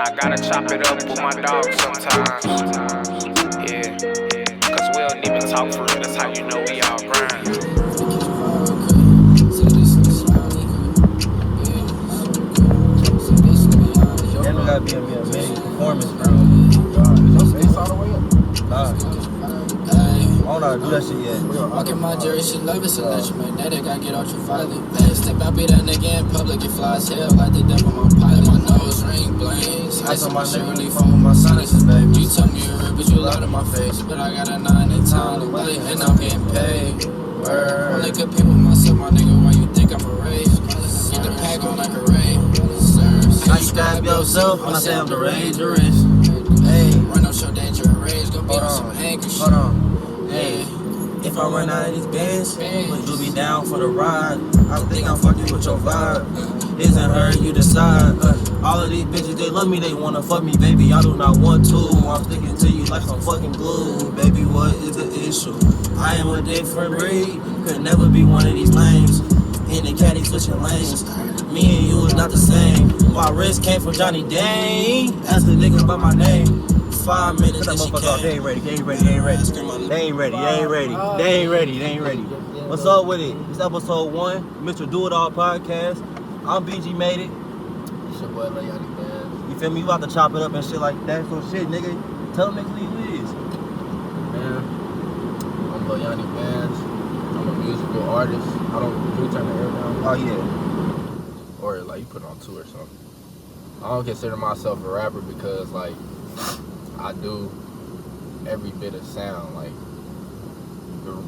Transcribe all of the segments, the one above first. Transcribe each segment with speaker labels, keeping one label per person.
Speaker 1: And I gotta chop it up with my dog sometimes. Yeah, cause we don't even talk for real. That's how you know we all grind.
Speaker 2: Damn, it gotta be a amazing performance, bro.
Speaker 3: Is your face all the way up?
Speaker 2: Nah. I don't know how to do that shit yet.
Speaker 4: Walking my jury, she love it's electromagnetic. I get ultraviolet. Hey, step out, be that nigga in public. It flies hell like the devil on pilot. My nose ring blaze. Ice on my shit really phone. My sinuses, baby. You tell me you're real, but you lied in my face. But I got a 9 in town away, and I'm getting paid. Only good people myself, my nigga. Why you think I'm a rage? Get the pack on like a raid.
Speaker 2: How you stab yourself when I say I'm the dangerous? Hey,
Speaker 4: Run on show danger and rage. Gonna be on some angry shit.
Speaker 2: hold on. Hey, if I run out of these bands, would you be down for the ride? I think I'm fucking with your vibe. Isn't her, you decide. All of these bitches, they love me, they wanna fuck me, baby. I do not want to. I'm sticking to you like some fucking glue. Baby, what is the issue? I am a different breed. Could never be one of these lames. In the caddy switching lanes. Me and you is not the same. My wrist came from Johnny Dang. Ask the nigga about my name. 5 minutes and she came.
Speaker 3: They ain't ready. They ain't ready.
Speaker 2: What's up with it? It's episode 1, Mr.DoItAll Podcast. I'm BG Made It.
Speaker 3: It's your boy ft.LihYonny, man.
Speaker 2: You feel me? You about to chop it up and shit like that. So shit, nigga. Tell them niggas who you is.
Speaker 3: Man, I'm ft.LihYonny, man. I'm a musical artist. Can you turn the air down?
Speaker 2: Oh yeah.
Speaker 3: Or like you put it on 2 or something. I don't consider myself a rapper because like I do every bit of sound. Like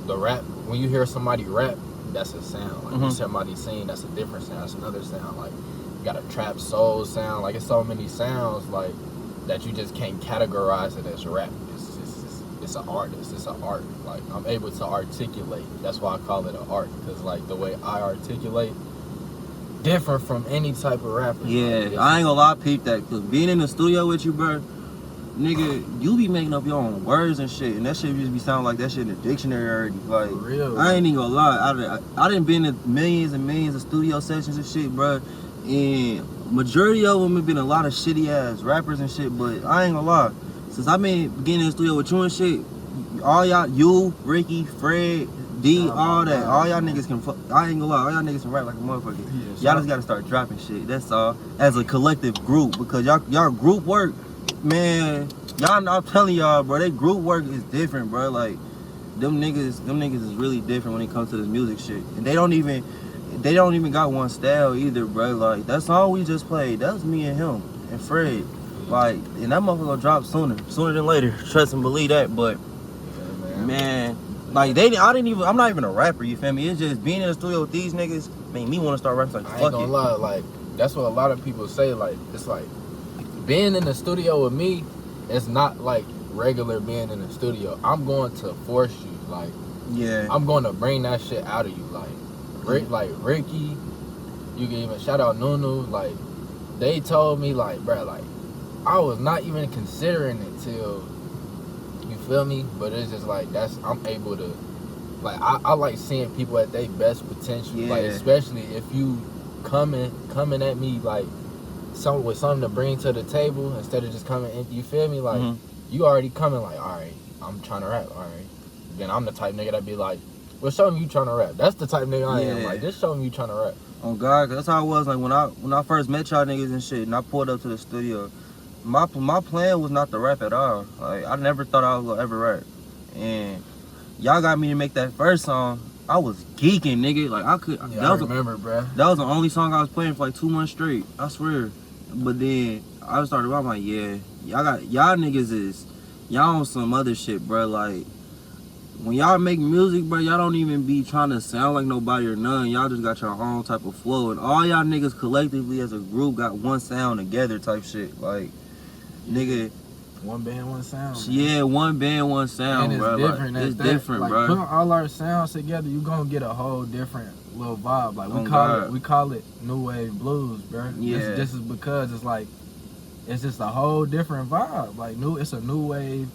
Speaker 3: the rap, when you hear somebody rap, that's a sound. Like when somebody sing, that's a different sound. That's another sound. Like you got a trap soul sound. Like it's so many sounds like that you just can't categorize it as rap. It's an artist. It's an art. Like I'm able to articulate. That's why I call it an art. Because like the way I articulate, different from any type of rapper.
Speaker 2: Yeah,
Speaker 3: like,
Speaker 2: I ain't gonna lie, peep that. Cause being in the studio with you, bro, nigga, you be making up your own words and shit, and that shit just be sounding like that shit in the dictionary already. Like,
Speaker 3: for real.
Speaker 2: I ain't even gonna lie. I done been in millions and millions of studio sessions and shit, bro. And majority of them have been a lot of shitty ass rappers and shit. But I ain't gonna lie. Since I've been getting in the studio with you and shit, all y'all, you, Ricky, Fred, D, all that, all y'all niggas can I ain't gonna lie, all y'all niggas can rap like a motherfucker. Y'all just gotta start dropping shit, that's all. As a collective group, because y'all group work, man, I'm telling y'all, bro, that group work is different, bro. Like, them niggas is really different when it comes to this music shit. And they don't even got one style either, bro. Like, that song we just played, that was me and him and Fred. Like, and that motherfucker gonna drop sooner than later. Trust and believe that. But man, like I'm not even a rapper. You feel me? It's just being in the studio with these niggas made me want to start rapping. Like,
Speaker 3: I ain't gonna lie, like that's what a lot of people say. Like it's like being in the studio with me. It's not like regular being in the studio. I'm going to force you. Like
Speaker 2: yeah,
Speaker 3: I'm going to bring that shit out of you. Like Ricky, you can even shout out Nunu. Like they told me like, bro, like. I was not even considering it till, you feel me? But it's just like, I'm able to, like, I like seeing people at their best potential.
Speaker 2: Yeah.
Speaker 3: Like, especially if you coming at me, like, with something to bring to the table instead of just coming in, you feel me? Like, you already coming like, all right, I'm trying to rap, all right. Then I'm the type nigga that be like, well, show me you trying to rap. That's the type nigga I am. Like, just show me you trying to rap.
Speaker 2: Oh, God, cause that's how I was. Like, when I first met y'all niggas and shit, and I pulled up to the studio, my plan was not to rap at all. Like, I never thought I was gonna ever rap. And y'all got me to make that first song. I was geeking, nigga. Like, I could.
Speaker 3: Yeah, I remember, bruh.
Speaker 2: That was the only song I was playing for like 2 months straight. I swear. But then I started. I'm like, yeah, y'all niggas is y'all on some other shit, bro. Like, when y'all make music, bro, y'all don't even be trying to sound like nobody or none. Y'all just got your own type of flow, and all y'all niggas collectively as a group got one sound together type shit. Like, nigga,
Speaker 3: one band, one sound.
Speaker 2: Yeah, one band, one sound, bro.
Speaker 3: Different.
Speaker 2: Like, it's different,
Speaker 3: like,
Speaker 2: bro.
Speaker 3: Putting all our sounds together, you gonna get a whole different little vibe. Like we call it new wave blues, bro.
Speaker 2: Yeah.
Speaker 3: This is because it's like it's just a whole different vibe. Like it's a new wave.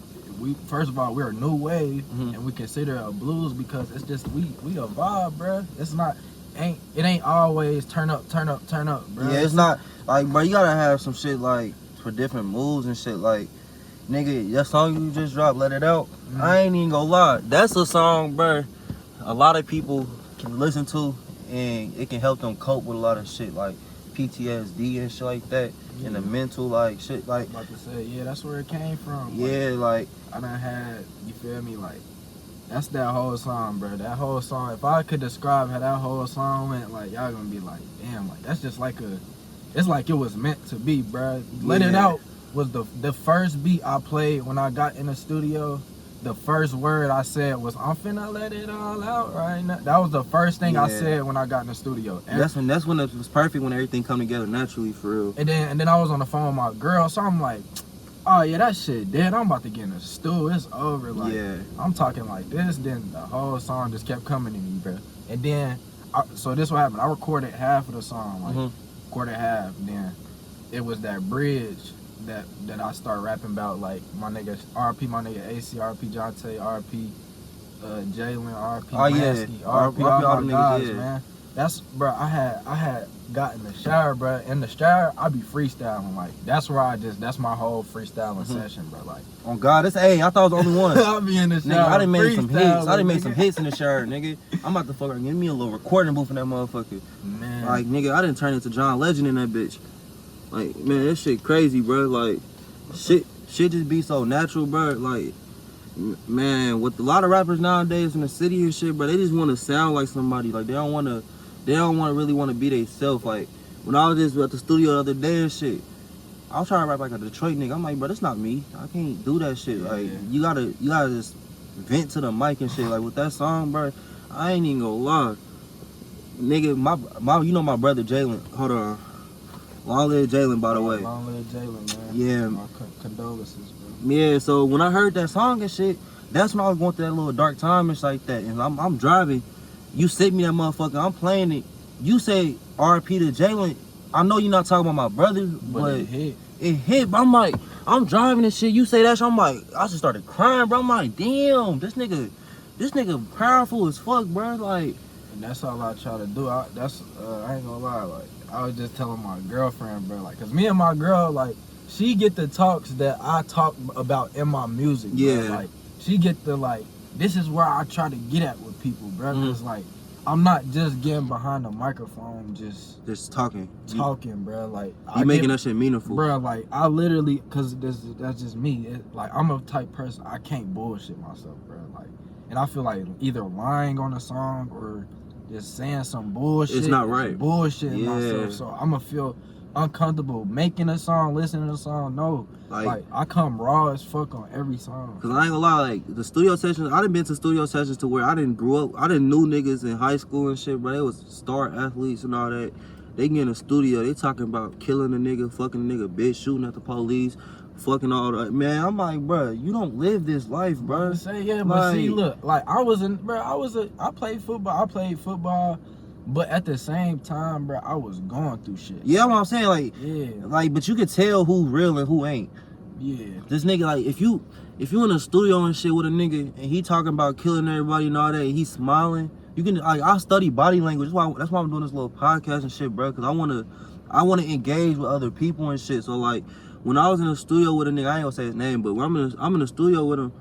Speaker 3: First of all, we're a new wave, and we consider it a blues because it's just we a vibe, bro. It's not. It ain't always turn up, bro.
Speaker 2: Yeah, it's not like, bro, you gotta have some shit like for different moods and shit. Like, nigga, that song you just dropped, Let It Out, I ain't even gonna lie. That's a song, bro, a lot of people can listen to, and it can help them cope with a lot of shit, like PTSD and shit like that, and the mental, like, shit, like.
Speaker 5: I'm about to say, yeah, that's where it came from.
Speaker 2: Yeah, like.
Speaker 5: I done had, you feel me, like, that's that whole song, bro. That whole song, if I could describe how that whole song went, like, y'all gonna be like, damn, like, that's just like it's like it was meant to be, bro. Let It Out was the first beat I played when I got in the studio. The first word I said was, I'm finna let it all out right now. That was the first thing I said when I got in the studio. And
Speaker 2: that's when it was perfect, when everything come together naturally, for real.
Speaker 5: And then I was on the phone with my girl, so I'm like, oh yeah, that shit dead. I'm about to get in the stew. It's over. Like, I'm talking like this. Then the whole song just kept coming to me, bro. And then, so this what happened. I recorded half of the song, like recorded half. Then it was that bridge that I start rapping about, like my nigga RP, my nigga AC, RP Jonte, RP Jalen, RP Mansky, RP all my guys, man. That's, bro, I had got in the shower, bro. In the shower, I be freestyling. Like, that's where that's my whole freestyling session, bro. Like,
Speaker 2: oh God, I thought I was the only one.
Speaker 5: I be in the shower.
Speaker 2: Nigga, I done made some hits. I done made some hits in the shower, nigga. I'm about to fucking give me a little recording booth in that motherfucker.
Speaker 5: Man.
Speaker 2: Like, nigga, I done turned into John Legend in that bitch. Like, man, that shit crazy, bro. Like, shit just be so natural, bro. Like, man, with a lot of rappers nowadays in the city and shit, bro, they just want to sound like somebody. Like, they don't really want to be themselves. Like, when I was just at the studio the other day and shit, I was trying to rap like a Detroit nigga. I'm like, bro, that's not me. I can't do that shit. Like, you gotta just vent to the mic and shit. Like, with that song, bro, I ain't even gonna lie. Nigga, my you know my brother Jalen. Hold on. Long live Jalen, by the way.
Speaker 5: Long live Jalen, man.
Speaker 2: Yeah.
Speaker 5: My condolences, bro.
Speaker 2: Yeah, so when I heard that song and shit, that's when I was going through that little dark time and shit like that. And I'm driving. You sent me that motherfucker. I'm playing it. You say RP to Jalen. I know you're not talking about my brother, but
Speaker 5: it
Speaker 2: hit. But I'm like, I'm driving and shit. You say that shit. I'm like, I just started crying, bro. I'm like, damn, this nigga powerful as fuck, bro. Like,
Speaker 5: and that's all I try to do. I ain't gonna lie. Like, I was just telling my girlfriend, bro. Like, cause me and my girl, like, she get the talks that I talk about in my music. Bro.
Speaker 2: Yeah.
Speaker 5: Like, she get the, like, this is where I try to get at with people, bro. Cause like, I'm not just getting behind the microphone, just
Speaker 2: talking,
Speaker 5: bro. Like,
Speaker 2: you making that shit meaningful,
Speaker 5: bro. Like, I literally, cause that's just me. Like, I'm a type person, I can't bullshit myself, bro. Like, and I feel like either lying on a song or just saying some bullshit.
Speaker 2: It's not right.
Speaker 5: Bullshitting myself. So I'm gonna feel uncomfortable making a song, listening to a song. No, like I come raw as fuck on every song.
Speaker 2: Cause I ain't gonna lie, like the studio sessions, I done been to studio sessions to where I didn't grow up. I didn't know niggas in high school and shit, bro. They was star athletes and all that. They get in the studio, they talking about killing a nigga, fucking a nigga, bitch, shooting at the police, fucking all that. Man, I'm like, bro, you don't live this life, bro.
Speaker 5: Say yeah, but see, look, like I played football. But at the same time, bro, I was going through shit.
Speaker 2: Yeah, what I'm saying, like,
Speaker 5: yeah,
Speaker 2: but you could tell who real and who ain't.
Speaker 5: Yeah.
Speaker 2: This nigga, like, if you in a studio and shit with a nigga and he talking about killing everybody and all that, and he smiling, you can, like, I study body language. That's why I'm doing this little podcast and shit, bro. Cause I wanna engage with other people and shit. So like, when I was in the studio with a nigga, I ain't gonna say his name, but when I'm in the studio with him,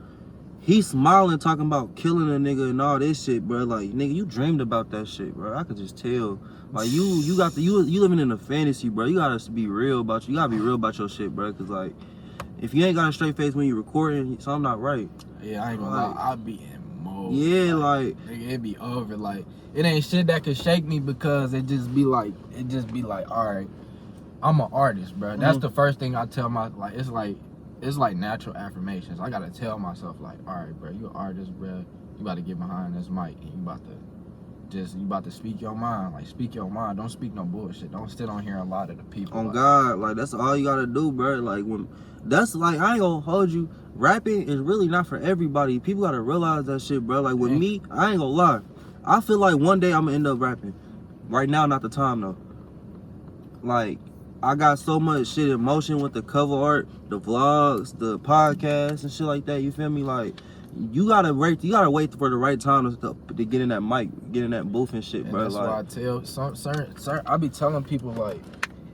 Speaker 2: he smiling, talking about killing a nigga and all this shit, bro. Like, nigga, you dreamed about that shit, bro. I could just tell. Like, you living in a fantasy, bro. You gotta be real about your shit, bro. Cause like, if you ain't got a straight face when you recording, something not right.
Speaker 5: Yeah, I ain't gonna lie. I be in mode.
Speaker 2: Yeah, like
Speaker 5: nigga, it be over. Like, it ain't shit that could shake me because it just be like, all right, I'm an artist, bro. That's the first thing I tell it's like natural affirmations. I gotta tell myself, like, all right, bro, you an artist, bro. You about to get behind this mic and you about to speak your mind. Like, speak your mind. Don't speak no bullshit. Don't sit on here a lot of the people.
Speaker 2: On
Speaker 5: like,
Speaker 2: God, like, that's all you gotta do, bro. Like, that's like, I ain't gonna hold you. Rapping is really not for everybody. People gotta realize that shit, bro. Like, with me, I ain't gonna lie. I feel like one day I'm gonna end up rapping. Right now, not the time though. Like, I got so much shit in motion with the cover art, the vlogs, the podcasts and shit like that. You feel me? Like, you gotta wait for the right time to get in that mic, get in that booth and shit,
Speaker 5: and
Speaker 2: bro.
Speaker 5: that's
Speaker 2: like,
Speaker 5: why I tell I be telling people, like,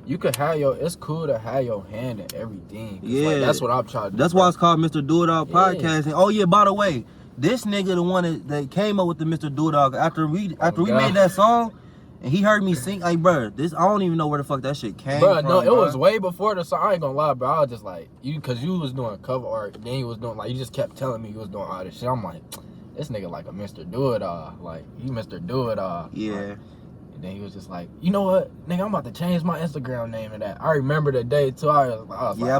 Speaker 5: you could have it's cool to have your hand in everything.
Speaker 2: Yeah.
Speaker 5: Like, that's what I'm trying to do.
Speaker 2: That's why it's called Mr.DoItAll Podcast. And oh yeah, by the way, this nigga the one that came up with the Mr.DoItAll after we made that song. And he heard me sing, like, bro, I don't even know where the fuck that shit came from.
Speaker 5: No, it was way before the song. I ain't gonna lie, bro. I was just like, cause you was doing cover art, then you was doing, like, you just kept telling me you was doing all this shit. I'm like, this nigga like a Mr. Do-It-All. Like, you Mr. Do-It-All.
Speaker 2: Yeah.
Speaker 5: Like, and then he was just like, you know what, nigga, I'm about to change my Instagram name to that. I remember the day, too. I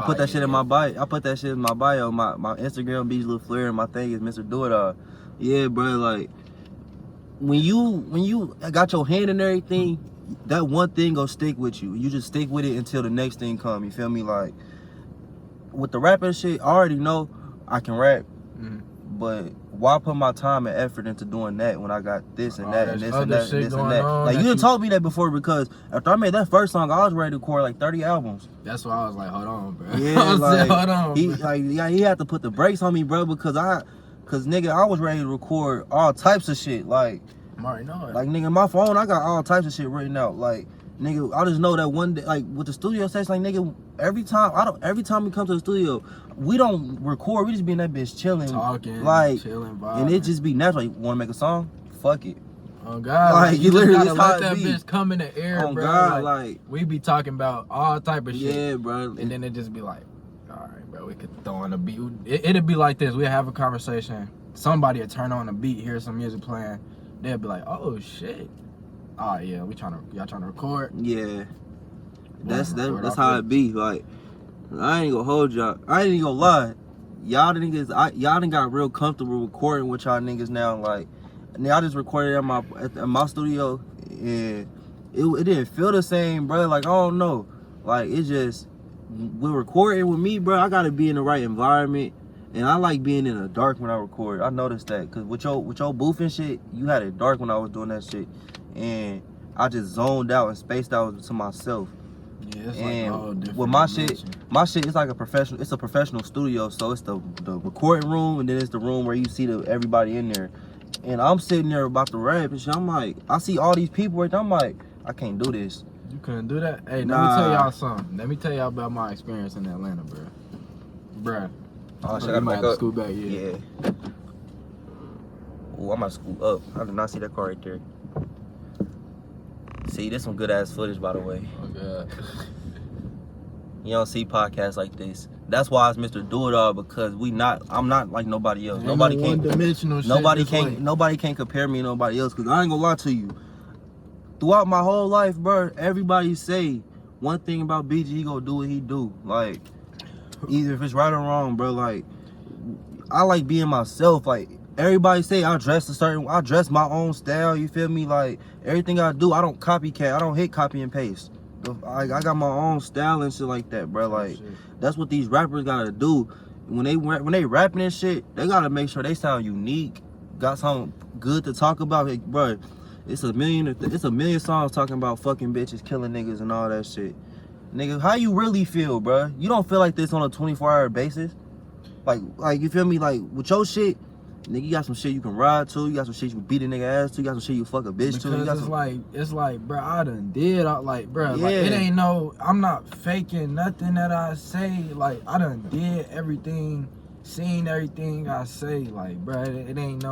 Speaker 2: put that shit in my bio. I put that shit in my bio. My Instagram beach little flare and my thing is Mr. Do-It-All. Yeah, bro, like, when you got your hand in everything, that one thing gonna stick with you. You just stick with it until the next thing come. You feel me? Like with the rapping shit, I already know I can rap, but why put my time and effort into doing that when I got this and that and this and that and this and that? Like you done told me that before, because after I made that first song, I was ready to record like 30 albums.
Speaker 5: That's why I was like, hold on, bro.
Speaker 2: Yeah,
Speaker 5: like, hold on.
Speaker 2: He had to put the brakes on me, bro, because nigga, I was ready to record all types of shit. Like,
Speaker 5: I'm already know it.
Speaker 2: Like, nigga, my phone, I got all types of shit written out. Like, nigga, I just know that one day, like, with the studio session, like, nigga, every time we come to the studio, we don't record, we just be in that bitch chilling.
Speaker 5: Talking,
Speaker 2: like,
Speaker 5: chilling, vibing.
Speaker 2: And it just be natural. Like, want to make a song? Fuck it.
Speaker 5: Oh, God.
Speaker 2: Like,
Speaker 5: you
Speaker 2: literally
Speaker 5: gotta let that bitch come in the air,
Speaker 2: oh,
Speaker 5: bro.
Speaker 2: God, like,
Speaker 5: we be talking about all type of shit.
Speaker 2: Yeah, bro.
Speaker 5: And then it just be like, all right, bro, we could throw on a beat. It'd be like this. We'd have a conversation. Somebody would turn on a beat, hear some music playing. They'll be like, oh shit. Oh yeah, y'all trying to record?
Speaker 2: Yeah. That's how it be. Like, I ain't gonna hold y'all. I ain't even gonna lie. Y'all done got real comfortable recording with y'all niggas now. Like, I just recorded at my studio, and it didn't feel the same, bro. Like, I don't know. Like, it just, with recording with me, bro, I gotta be in the right environment. And I like being in the dark when I record. I noticed that, cause with your booth and shit, you had it dark when I was doing that shit, and I just zoned out and spaced out to myself.
Speaker 5: Yeah, it's
Speaker 2: and
Speaker 5: like all different.
Speaker 2: with my shit is like a professional. It's a professional studio, so it's the recording room, and then it's the room where you see everybody in there. And I'm sitting there about to rap and shit. I'm like, I see all these people right there. I'm like, I can't do this.
Speaker 5: You couldn't do that? Hey, let me tell y'all something. Let me tell y'all about my experience in Atlanta, bro.
Speaker 2: Oh, should I back up?
Speaker 5: Scoot back, yeah.
Speaker 2: Oh, I'm about to scoot up. I did not see that car right there. See, this some good ass footage, by the way.
Speaker 5: Oh god.
Speaker 2: You don't see podcasts like this. That's why it's Mr. Do-It-All, because I'm not like nobody else. Nobody can't compare me to nobody else, because I ain't gonna lie to you. Throughout my whole life, bro, everybody say one thing about BG, he gonna do what he do. Like, either if it's right or wrong, bro. Like, I like being myself. Like, everybody say I dress my own style, you feel me? Like, everything I do, I don't copycat. I don't hit copy and paste. I got my own style and shit like that, bro. Like, that's what these rappers gotta do. When they rapping and shit, they gotta make sure they sound unique, got something good to talk about. Like, bro, it's a million songs talking about fucking bitches, killing niggas and all that shit. Nigga, how you really feel, bro? You don't feel like this on a 24-hour basis. Like you feel me? Like, with your shit, nigga, you got some shit you can ride to. You got some shit you can beat a nigga ass to. You got some shit you fuck a bitch to. You got
Speaker 5: it's like, bro, I done did, like, bro,
Speaker 2: yeah.
Speaker 5: Like, it ain't I'm not faking nothing that I say. Like, I done did everything, seen everything I say. Like, bro, it ain't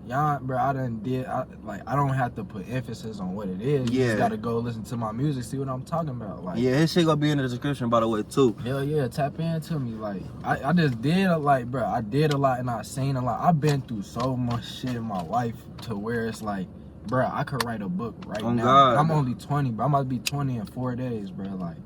Speaker 5: y'all, bro, I don't have to put emphasis on what it is. You just gotta go listen to my music, see what I'm talking about. Like,
Speaker 2: yeah, his shit gonna be in the description, by the way, too.
Speaker 5: Hell yeah, tap into me. Like, I just did bro, I did a lot and I seen a lot. I've been through so much shit in my life to where it's like, bro, I could write a book right now.
Speaker 2: God.
Speaker 5: I'm only 20, but I'm about to be 20 in 4 days, bro. Like,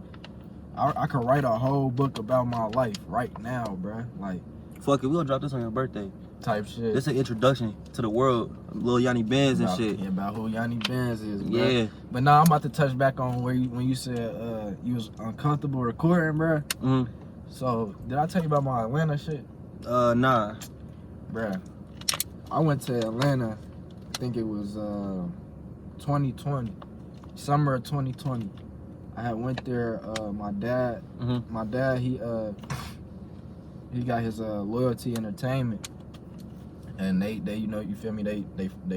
Speaker 5: I could write a whole book about my life right now, bro. Like,
Speaker 2: fuck it, we gonna drop this on your birthday.
Speaker 5: Type shit.
Speaker 2: This an introduction to the world, LihYonny Benz and shit.
Speaker 5: Yeah, about who Yanni Benz is, bro.
Speaker 2: Yeah.
Speaker 5: But now I'm about to touch back on when you said you was uncomfortable recording, bro.
Speaker 2: Mm-hmm.
Speaker 5: So, did I tell you about my Atlanta shit?
Speaker 2: Nah.
Speaker 5: Bruh, I went to Atlanta, I think it was 2020, summer of 2020. I had went there, my dad, he got his Loyalty Entertainment. And they you know, you feel me? They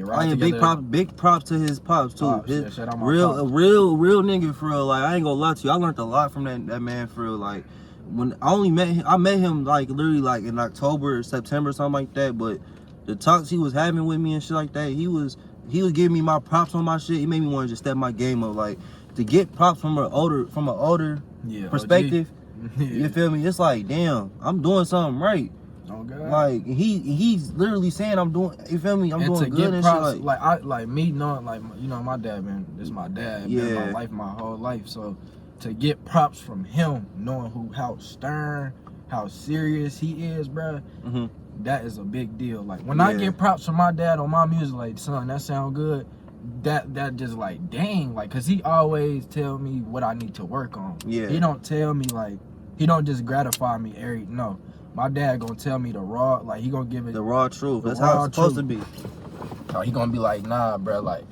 Speaker 5: ride
Speaker 2: I ain't
Speaker 5: together.
Speaker 2: big props to his pops too.
Speaker 5: Pops,
Speaker 2: His
Speaker 5: yeah, shout out my
Speaker 2: real
Speaker 5: pops.
Speaker 2: real nigga for real. Like I ain't gonna lie to you, I learned a lot from that man for real. Like when I met him like literally like in October, September, something like that. But the talks he was having with me and shit like that, he was giving me my props on my shit. He made me want to just step my game up. Like to get props from an older perspective.
Speaker 5: Yeah.
Speaker 2: You feel me? It's like damn, I'm doing something right.
Speaker 5: Oh God.
Speaker 2: Like he's literally saying I'm doing. You feel me? I'm
Speaker 5: and
Speaker 2: doing
Speaker 5: to
Speaker 2: good
Speaker 5: get
Speaker 2: and
Speaker 5: props,
Speaker 2: shit.
Speaker 5: like me knowing, like, you know, my dad been my dad been
Speaker 2: Yeah.
Speaker 5: my life, my whole life. So to get props from him, knowing how stern, how serious he is, bruh,
Speaker 2: Mm-hmm.
Speaker 5: that is a big deal. Like when I get props from my dad on my music, like, son, that sound good. That just like dang, like, cause he always tell me what I need to work on.
Speaker 2: Yeah.
Speaker 5: He don't tell me like, he don't just gratify me no. My dad gonna tell me the raw, like he gonna give it
Speaker 2: The raw truth.
Speaker 5: the
Speaker 2: That's how
Speaker 5: raw
Speaker 2: it's supposed to be.
Speaker 5: So he gonna be like, nah, bro, like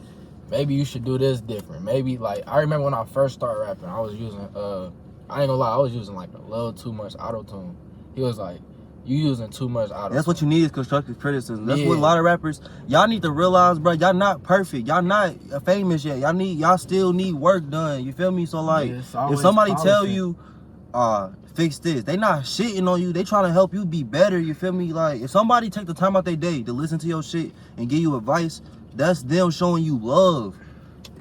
Speaker 5: maybe you should do this different. Maybe like I remember when I first started rapping, I was using I ain't gonna lie, I was using like a little too much auto-tune. He was like, you using too much auto-tune.
Speaker 2: That's what you need is constructive criticism. That's
Speaker 5: Yeah.
Speaker 2: what a lot of rappers, y'all need to realize, bro, y'all not perfect. Y'all not famous yet. Y'all still need work done. You feel me? So like,
Speaker 5: Yeah, it's
Speaker 2: if
Speaker 5: always
Speaker 2: somebody tell
Speaker 5: polishing.
Speaker 2: you, fix this, they not shitting on you. They trying to help you be better. You feel me? Like, if somebody take the time out their day to listen to your shit and give you advice, that's them showing you love.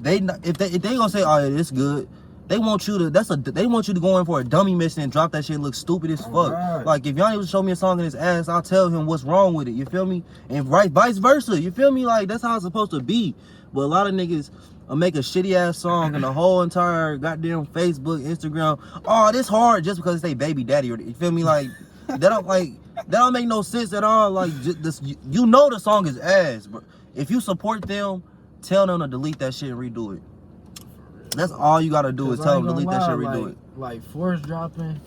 Speaker 2: If they gonna say, oh, yeah, it's good. They want you to they want you to go in for a dummy mission and drop that shit and look stupid as fuck.
Speaker 5: Right.
Speaker 2: Like if Yanni was to show me a song in his ass, I'll tell him what's wrong with it. You feel me? And vice versa. You feel me? Like that's how it's supposed to be. But a lot of niggas make a shitty ass song and the whole entire goddamn Facebook, Instagram, oh, this hard just because they baby daddy. Or you feel me? Like that don't make no sense at all. Like this, you know the song is ass, bro. If you support them, tell them to delete that shit and redo it. That's all you gotta do is tell them to delete that shit and redo it.
Speaker 5: Like force dropping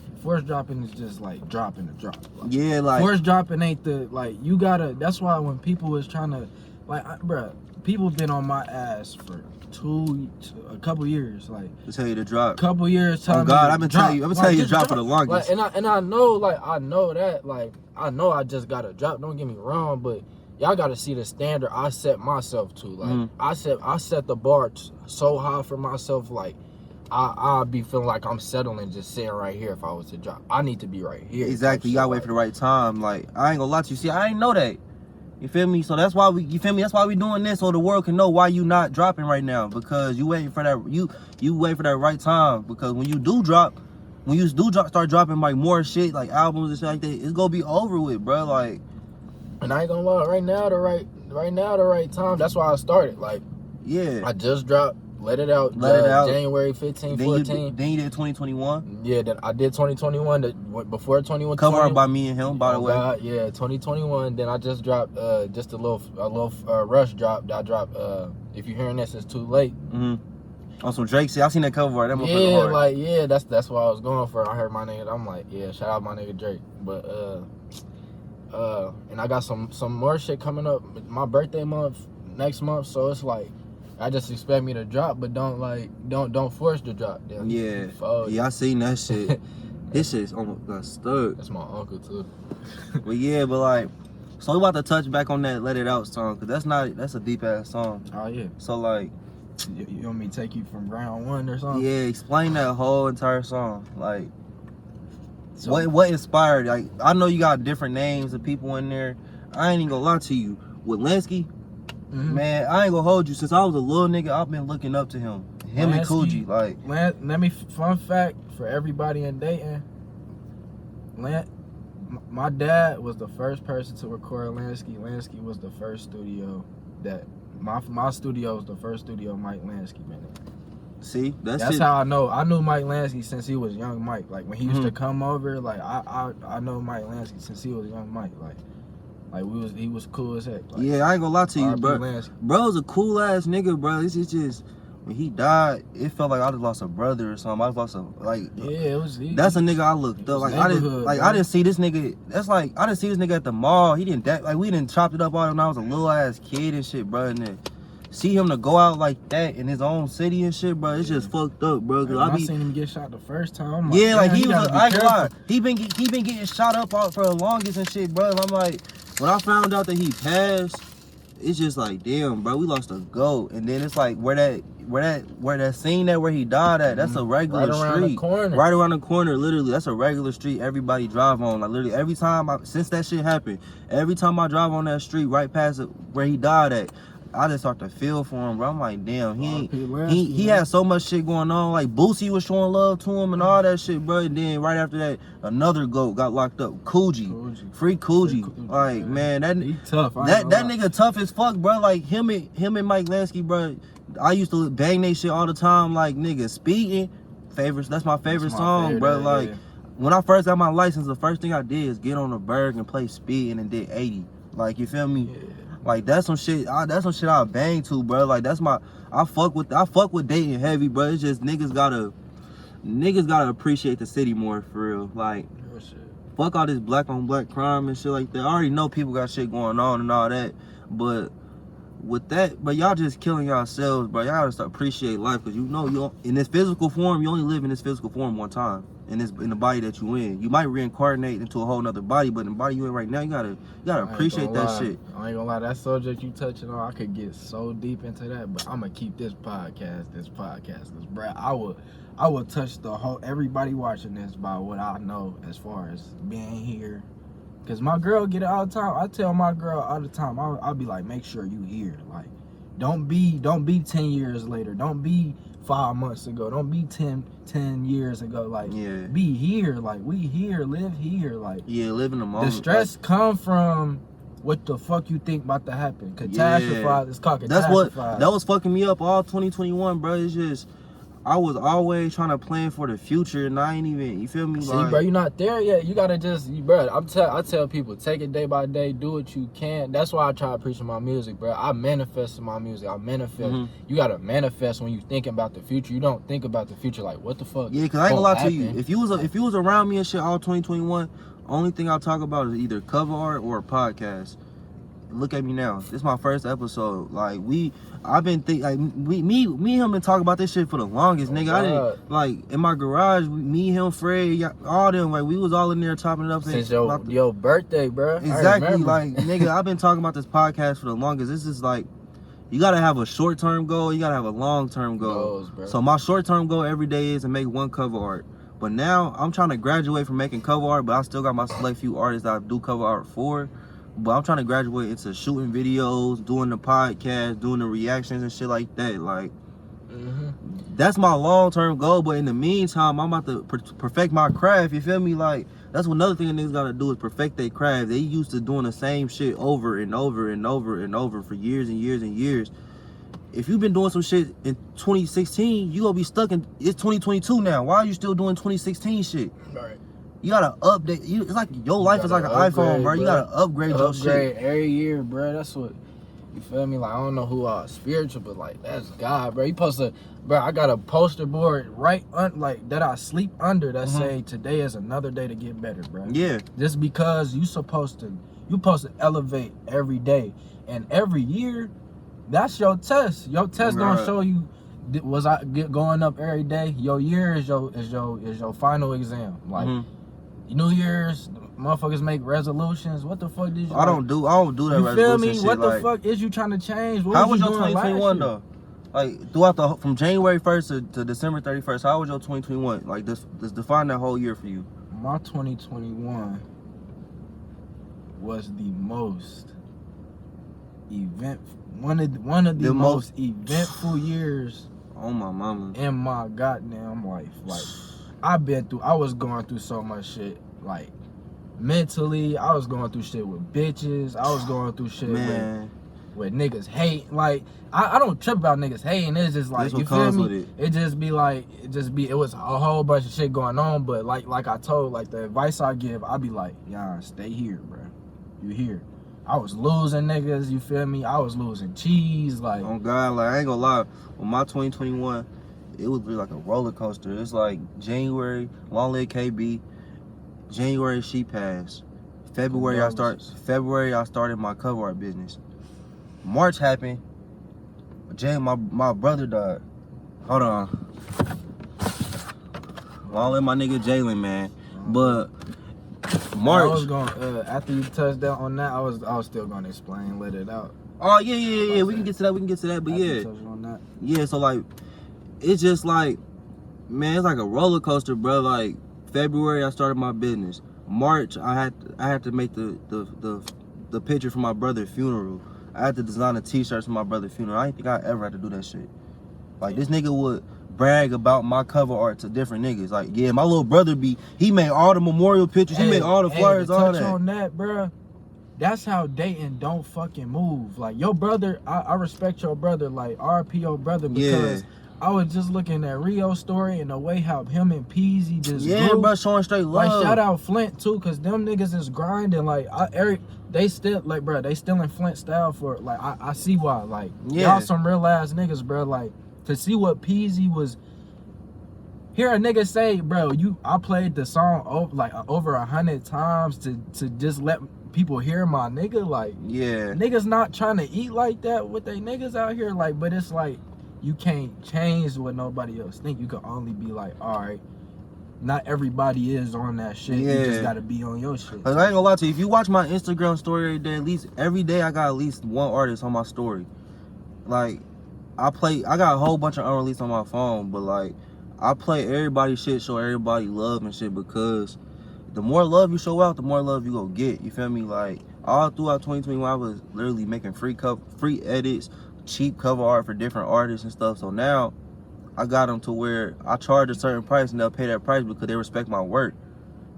Speaker 5: is just like dropping the drop. Like,
Speaker 2: Yeah, like
Speaker 5: force dropping ain't the, like, you gotta, that's why when people is trying to, like, bruh, people been on my ass for a couple years, like,
Speaker 2: to tell you to drop.
Speaker 5: couple years telling
Speaker 2: Oh God,
Speaker 5: me
Speaker 2: I've been telling you to
Speaker 5: just
Speaker 2: drop for the longest.
Speaker 5: Like, and I know, like, I know that, like, I know I just gotta drop, don't get me wrong, but y'all gotta see the standard I set myself to. Like, I set the bar so high for myself, like, I'll be feeling like I'm settling just sitting right here if I was to drop. I need to be right here.
Speaker 2: Exactly, you gotta wait for the right time. Like, I ain't gonna lie to you. See, I ain't know that. You feel me? So that's why we doing this, so the world can know why you not dropping right now. Because you waiting for that, you wait for that right time. Because when you do drop, start dropping like more shit, like albums and shit like that, it's gonna be over with, bro. Like,
Speaker 5: and I ain't gonna lie, right now the right time. That's why I started. Like,
Speaker 2: yeah,
Speaker 5: I just dropped Let It Out. January 15, 14.
Speaker 2: Then you did 2021.
Speaker 5: Yeah, then I did 2021. Before 2021.
Speaker 2: Cover up by me and him, by the way.
Speaker 5: God, yeah, 2021. Then I just dropped just a little rush drop. That I dropped. If you're hearing this, it's too late.
Speaker 2: On some Drake shit. I seen that cover art. That motherfucker hard.
Speaker 5: Like, yeah, that's what I was going for. I heard my nigga. I'm like, yeah, shout out my nigga Drake. But and I got some more shit coming up. My birthday month next month, so it's like, I just expect me to drop, but don't force the drop. Then.
Speaker 2: Yeah, I seen that shit. This shit's almost got stuck.
Speaker 5: That's my uncle too.
Speaker 2: But yeah, but like, so we about to touch back on that Let It Out song, cause that's a deep ass song.
Speaker 5: Oh yeah.
Speaker 2: So like,
Speaker 5: you want me to take you from round one or something?
Speaker 2: yeah, explain that whole entire song. Like,
Speaker 5: So,
Speaker 2: what inspired? Like, I know you got different names of people in there. I ain't even gonna lie to you. With Linsky, man, I ain't gonna hold you. Since I was a little nigga, I've been looking up to him. Him and Coogee, like.
Speaker 5: Let me, fun fact for everybody in Dayton. My dad was the first person to record Lansky. Lansky was the first studio that, my studio was the first studio Mike Lansky been in.
Speaker 2: See, that's
Speaker 5: how I know. I knew Mike Lansky since he was young Mike. Like when he used to come over, like I know Mike Lansky since he was young Mike. Like he was cool as heck. Like,
Speaker 2: yeah, I ain't gonna lie to you, bro.
Speaker 5: Lansky.
Speaker 2: Bro's a cool ass nigga, bro. This is just, when he died, it felt like I just lost a brother or something. I lost a, like,
Speaker 5: yeah, it was.
Speaker 2: That's a nigga I looked up. Like I didn't see this nigga. That's like I didn't see this nigga at the mall. He didn't like we didn't chopped it up on him when I was a little ass kid and shit, bro. And then see him to go out like that in his own city and shit, bro. It's just fucked up, bro. Cause
Speaker 5: I seen him get shot the first time.
Speaker 2: Yeah, like he was. I ain't gonna lie. He been getting shot up for the longest and shit, bro. And I'm like, when I found out that he passed, it's just like, damn, bro, we lost a GOAT. And then it's like where that scene that where he died at, that's a regular
Speaker 5: right around
Speaker 2: street.
Speaker 5: The corner.
Speaker 2: Right around the corner, literally. That's a regular street everybody drive on. Like literally every time since that shit happened, every time I drive on that street right past it where he died at, I just start to feel for him, bro. I'm like, damn, he had so much shit going on. Like Boosie was showing love to him and all that shit, bro. And then right after that, another GOAT got locked up. Coogee. Free Coogee. Like, man,
Speaker 5: he tough.
Speaker 2: That nigga tough as fuck, bro. Like him and Mike Lansky, bro. I used to bang they shit all the time. Like, nigga, Speeding. That's my favorite song, bro. Like, when I first got my license, the first thing I did is get on the Berg and play Speeding and did 80. Like, you feel me?
Speaker 5: Yeah.
Speaker 2: Like, that's some shit I bang to, bro. Like, I fuck with dating heavy, bro. It's just niggas gotta appreciate the city more, for real. Like, fuck all this black on black crime and shit like that. I already know people got shit going on and all that, but with that, but y'all just killing yourselves, bro. Y'all gotta appreciate life, because you know you in this physical form, you only live in this physical form one time. In the body that you in, you might reincarnate into a whole nother body, but in the body you in right now, you gotta appreciate that shit.
Speaker 5: I ain't gonna lie, that subject you touching on, I could get so deep into that, but I'm gonna keep this podcast, cause bro, I will touch the whole everybody watching this by what I know as far as being here. Cause my girl get it all the time. I tell my girl all the time, I'll be like, make sure you here. Like, don't be 10 years later. Don't be 5 months ago. Don't be 10 years ago. Like, be here. Like, we here, live here. Like,
Speaker 2: live in the moment.
Speaker 5: The stress come from what the fuck you think about to happen. Catastrophize. It's called catastrophize.
Speaker 2: That was fucking me up all 2021, bro. It's just, I was always trying to plan for the future, and I ain't even, you feel me?
Speaker 5: See, bro, you're not there yet. You gotta just, bro, I tell people, take it day by day, do what you can. That's why I try to preach in my music, bro. I manifest in my music. I manifest. You gotta manifest when you thinking about the future. You don't think about the future like, what the fuck?
Speaker 2: Yeah, because I ain't gonna lie to you. If you was around me and shit all 2021, only thing I'll talk about is either cover art or a podcast. Look at me now. This is my first episode. Like, me and him been talking about this shit for the longest, nigga. I didn't, like, in my garage, me, him, Fred, all them, like, we was all in there chopping it up.
Speaker 5: Since your birthday, bro.
Speaker 2: Exactly. Like, nigga, I've been talking about this podcast for the longest. This is like, you gotta have a short-term goal, you gotta have a long-term goal. So my short-term goal every day is to make one cover art. But now, I'm trying to graduate from making cover art, but I still got my select few artists that I do cover art for. But I'm trying to graduate into shooting videos, doing the podcast, doing the reactions and shit like that. Like, that's my long-term goal. But in the meantime, I'm about to perfect my craft. You feel me? Like, that's another thing that niggas gotta do is perfect their craft. They used to doing the same shit over and over and over and over for years and years and years. If you've been doing some shit in 2016, you gonna be stuck in, it's 2022 now. Why are you still doing 2016 shit? Right. You gotta update. It's like your life is like an iPhone, bro. You gotta upgrade your shit
Speaker 5: every year, bro. That's what, you feel me? Like, I don't know who are spiritual, but like, that's God, bro. You supposed to, bro. I got a poster board like that I sleep under that say today is another day to get better, bro. Yeah. Just because you supposed to elevate every day, and every year, that's your test. Your test don't show you was I going up every day. Your year is your final exam. Like. New Year's, motherfuckers make resolutions. What the fuck did you? I don't do that resolution. You feel me?
Speaker 2: Shit,
Speaker 5: what the fuck is you trying to change?
Speaker 2: How was your 2021 though? Like, throughout from January 1st to December 31st, how was your 2021? Like, this define that whole year for you.
Speaker 5: My 2021 was the most one of the most eventful years.
Speaker 2: Oh my mama.
Speaker 5: In my goddamn life, like. I was going through so much shit, like, mentally. I was going through shit with bitches. I was going through shit with niggas hate. Like, I don't trip about niggas hating. It's just like, you feel me? It was a whole bunch of shit going on, but like I told, like, the advice I give, I be like, yeah, stay here, bro. You here. I was losing niggas, you feel me? I was losing cheese, like.
Speaker 2: Oh God, like, I ain't gonna lie. With my 2021, it was really like a roller coaster. It's like January, long leg KB. January, she passed. February, I started my cover art business. March happened. My brother died. Hold on. Long live my nigga Jalen, man. But March.
Speaker 5: I was going after you touched down on that. I was still gonna explain. Let it out.
Speaker 2: Oh yeah. We can get to that. But
Speaker 5: After
Speaker 2: yeah.
Speaker 5: you touched on that.
Speaker 2: Yeah. So like, it's just like, man, it's like a roller coaster, bro. Like February, I started my business. March, I had to make the picture for my brother's funeral. I had to design a T-shirt for my brother's funeral. I didn't think I ever had to do that shit. Like this nigga would brag about my cover art to different niggas. Like, yeah, my little brother he made all the memorial pictures. He made all the flyers,
Speaker 5: to
Speaker 2: all
Speaker 5: touch
Speaker 2: that.
Speaker 5: on that, bro. That's how Dayton don't fucking move. Like your brother, I respect your brother. Like RP your brother because I was just looking at Rio's story and the way how him and Peasy just grew.
Speaker 2: Bro, showing straight love.
Speaker 5: Like shout out Flint too, cause them niggas is grinding. Like Eric, they still like, bro, they still in Flint style for like I see why. Like y'all some real ass niggas, bro. Like to see what Peasy was. Hear a nigga say, bro, I played the song over 100 times to just let people hear my nigga. Like niggas not trying to eat like that with they niggas out here. Like, but it's like. You can't change what nobody else think. You can only be like, all right, not everybody is on that shit. You just gotta be on your shit.
Speaker 2: Cause I ain't gonna lie to you. If you watch my Instagram story every day I got at least one artist on my story. Like, I got a whole bunch of unreleased on my phone, but like, I play everybody's shit, show everybody love and shit, because the more love you show out, the more love you gonna get. You feel me? Like, all throughout 2021, I was literally making free edits, cheap cover art for different artists and stuff. So now I got them to where I charge a certain price and they'll pay that price because they respect my work.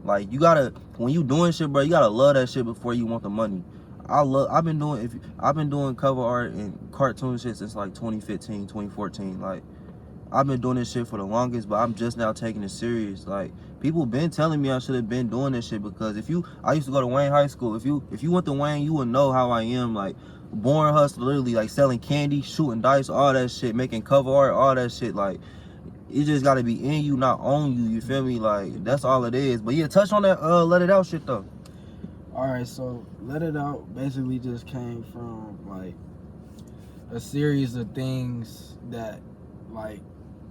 Speaker 2: Like, you gotta, when you doing shit, bro, you gotta love that shit before you want the money. I've been doing cover art and cartoon shit since like 2015, 2014. Like, I've been doing this shit for the longest, but I'm just now taking it serious. Like, people been telling me I should have been doing this shit, because I used to go to Wayne High School. If you went to Wayne, you would know how I am. Like, born hustler, literally, like selling candy, shooting dice, all that shit, making cover art, all that shit. Like, it just gotta be in you, not on you. You feel me? Like, that's all it is. But yeah, touch on that Let It Out shit though.
Speaker 5: Alright, so Let It Out basically just came from like a series of things that like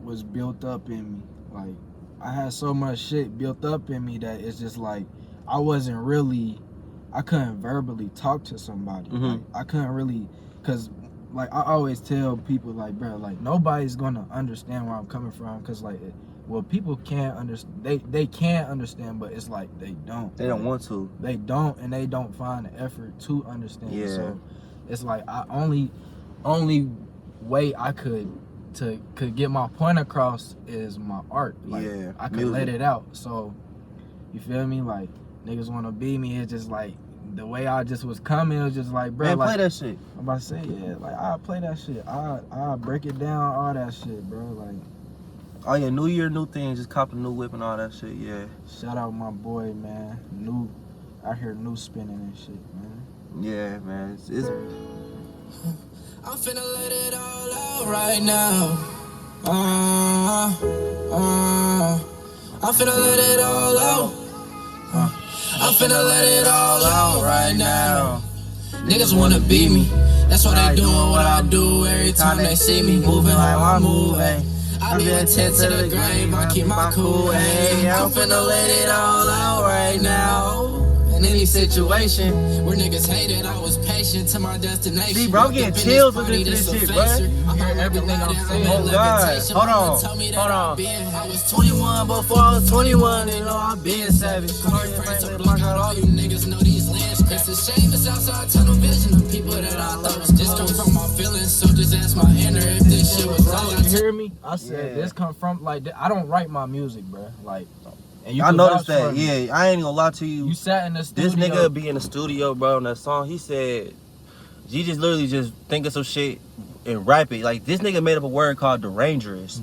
Speaker 5: was built up in me. Like, I had so much shit built up in me that it's just like I couldn't verbally talk to somebody. Like, I couldn't really, cause like I always tell people, like, bro, like nobody's gonna understand where I'm coming from, cause like, well, people can't understand. They can't understand, but it's like they don't.
Speaker 2: They don't want to.
Speaker 5: They don't, and they don't find the effort to understand.
Speaker 2: Yeah.
Speaker 5: So it's like I only way I could get my point across is my art. Like, I could let it out. So you feel me? Like, niggas wanna be me. It's just like the way I just was coming. It was just like, bro,
Speaker 2: man,
Speaker 5: like,
Speaker 2: play that shit.
Speaker 5: I'm about to say, yeah, like I'll play that shit. I'll break it down, all that shit, bro. Like,
Speaker 2: oh yeah, new year, new things. Just cop a new whip and all that shit. Yeah.
Speaker 5: Shout out my boy, man. I hear new spinning and shit, man.
Speaker 2: Yeah, man. It's
Speaker 4: I'm finna let it all out right now. I'm finna let it all out. I'm finna let it all out right now. Niggas wanna be me. That's why they doing what I do. Every time they see me moving like I'm moving, I be attentive to the game. I keep my cool. Hey, I'm finna let it all out right now. In any situation where niggas hated, I was patient to my destination.
Speaker 2: See, bro, I'm getting chills with this shit, bro.
Speaker 5: You hear everything I'm saying?
Speaker 2: Oh God, hold on.
Speaker 4: I was 21 before I was 21, you know I'm being savage. Friends to block out all you niggas know these lands. It's a shame it's outside tunnel vision of people that I thought was just come from my feelings. So just ask my inner if this shit was wrong.
Speaker 5: You hear me? I said this come from, like, I don't write my music, bro. Like, and you
Speaker 2: I noticed that. Yeah, I ain't gonna lie to you.
Speaker 5: You sat in the studio.
Speaker 2: This nigga be in the studio, bro, on that song. He said, he just literally just think of some shit and rap it. Like, this nigga made up a word called derangers.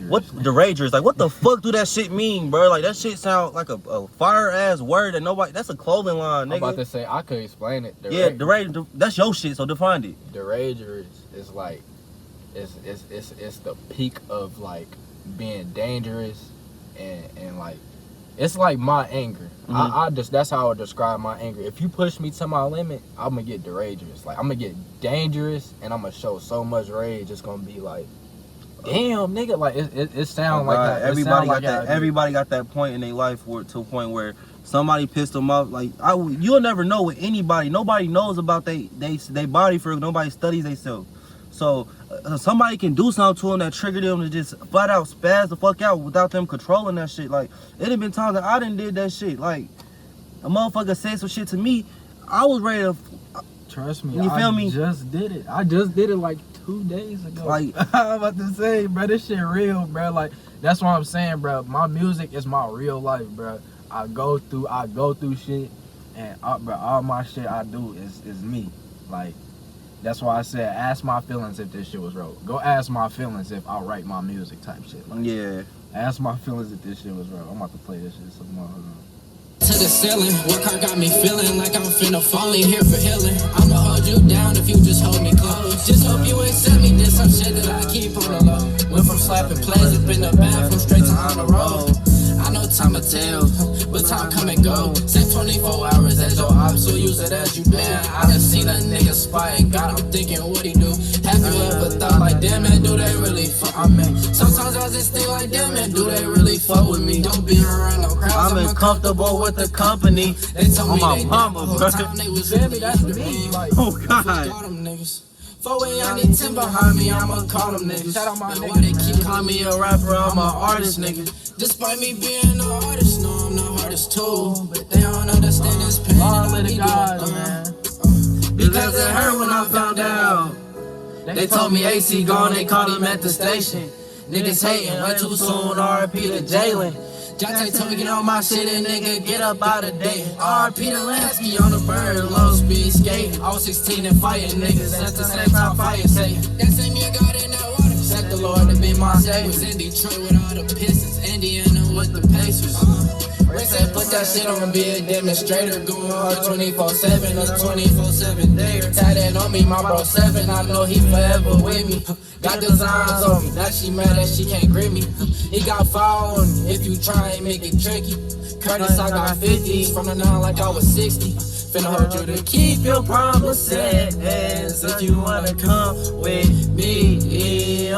Speaker 2: What derangers? Like, what the fuck do that shit mean, bro? Like, that shit sound like a fire ass word that nobody. That's a clothing line, nigga.
Speaker 3: I'm about to say I could explain it.
Speaker 2: Yeah, deranger. That's your shit. So define it.
Speaker 3: Deranger is like, it's the peak of like being dangerous and like. It's like my anger. That's how I describe my anger. If you push me to my limit, I'm gonna get dangerous. Like, I'm gonna get dangerous, and I'm gonna show so much rage. It's gonna be like
Speaker 5: damn, nigga, like it sound like that.
Speaker 2: Everybody got that. Everybody got that point in their life to a point where somebody pissed them off. Like you'll never know with anybody. Nobody knows about they body for nobody studies themselves. So somebody can do something to them that triggered them to just flat out spaz the fuck out without them controlling that shit. Like it had been times that I done did that shit. Like a motherfucker said some shit to me, I was ready to.
Speaker 5: Trust me,
Speaker 2: you feel me?
Speaker 5: I just did it. I just did it like 2 days ago.
Speaker 2: Like
Speaker 5: I'm about to say, bro, this shit real, bro. Like that's what I'm saying, bro. My music is my real life, bro. I go through shit, and bro, all my shit I do is me. Like that's why I said, ask my feelings if this shit was wrote. Go ask my feelings if I write my music type shit. Like,
Speaker 2: yeah.
Speaker 5: Ask my feelings if this shit was wrote. I'm about to play this shit some more.
Speaker 4: To the ceiling, work hard got me feeling like I'm finna fall in here for healing. I'ma hold you down if you just hold me close. Just hope you accept me, there's some shit that I keep on the low. Went from slapping plays up in the bathroom straight to on the road. I know time will tell, but time come and go. Same 24 hours as your op, so use it as you can. I done seen a nigga spy and God, I'm thinking what he do. Have you ever thought like, damn man, do they really fuck? I mean, sometimes I just think like, damn man, do they really fuck with me? Don't be around no crowds, I'm uncomfortable with the company. They told me they mama, bro. They was me, that's me. Like,
Speaker 2: oh God.
Speaker 4: 4 I need 10 behind me, I'ma call them niggas. Shout out my nigga. Why they keep calling me a rapper, I'm an artist, nigga. Despite me being an artist, no, I'm the hardest too. But they don't understand this pain that I be doing, man. Because it hurt when I found out. They told me AC gone, they called him at the station. Niggas hating, way too soon, RP to Jalen. Jante told me get on my shit and nigga get up out of date. RP to Lansky on the bird, low speed skating. I was 16 and fighting niggas at the same time fighting Satan. That same year got in that water. Thank the Lord to be my savior. Was in Detroit with all the Pistons, Indiana with the Pacers. Rick said put that shit on, be a demonstrator. Going hard 24/7, a 24/7 day. Tie that on me, my bro 7, I know he forever with me. Got designs on me, now she mad that she can't grip me. He got fire on me, if you try and make it tricky. Curtis, I got 50s, from the 9 like I was 60. Finna hold you to keep your promises. If you wanna come with me,